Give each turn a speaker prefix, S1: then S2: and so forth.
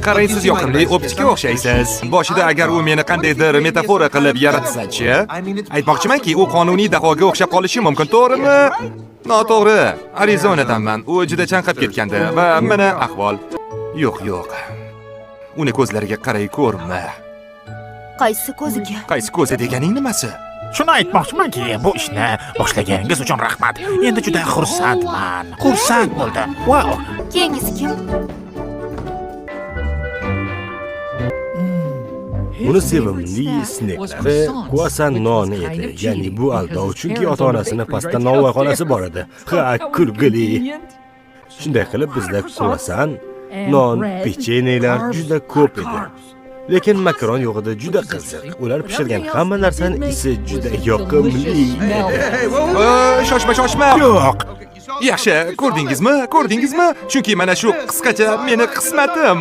S1: qarang, siz yoqimli optikka o'xshaysiz. Boshida agar u meni qandaydir metafora qilib yaratsa-chi, aytmoqchimanki, u qonuniy dahoga o'xshab qolishi mumkin, to'g'rimi? Noto'g'ri. Arizonadanman. U juda chanqab ketgandi va mana ahvol. Yo'q. Uni ko'zlariga qaray ko'rma.
S2: Qaysi ko'ziga?
S1: Qaysi ko'zi deganing nimasi?
S3: Shuni aytmoqchimanki, bu ishni boshlaganingiz uchun rahmat. Endi juda xursandman. Xursand bo'ldim. Wow.
S2: Keyingisi kim?
S4: Uni sevimli isneklari Kuasan noni edi. Ya'ni bu aldov, chunki ota-onasini pastda novvoyxonasi bor edi. Ha, kulgili. Shunday qilib bizda Kuasan, non, pechenyelar juda ko'p edi. Lekin makaron yo'q edi, juda qiziq. Ular pishirgan hamma narsani isi juda yoqimli edi.
S1: Shoshma.
S3: Yo'q.
S1: Yaxshi, ko'rdingizmi? Chunki mana shu qisqacha meni qismatim.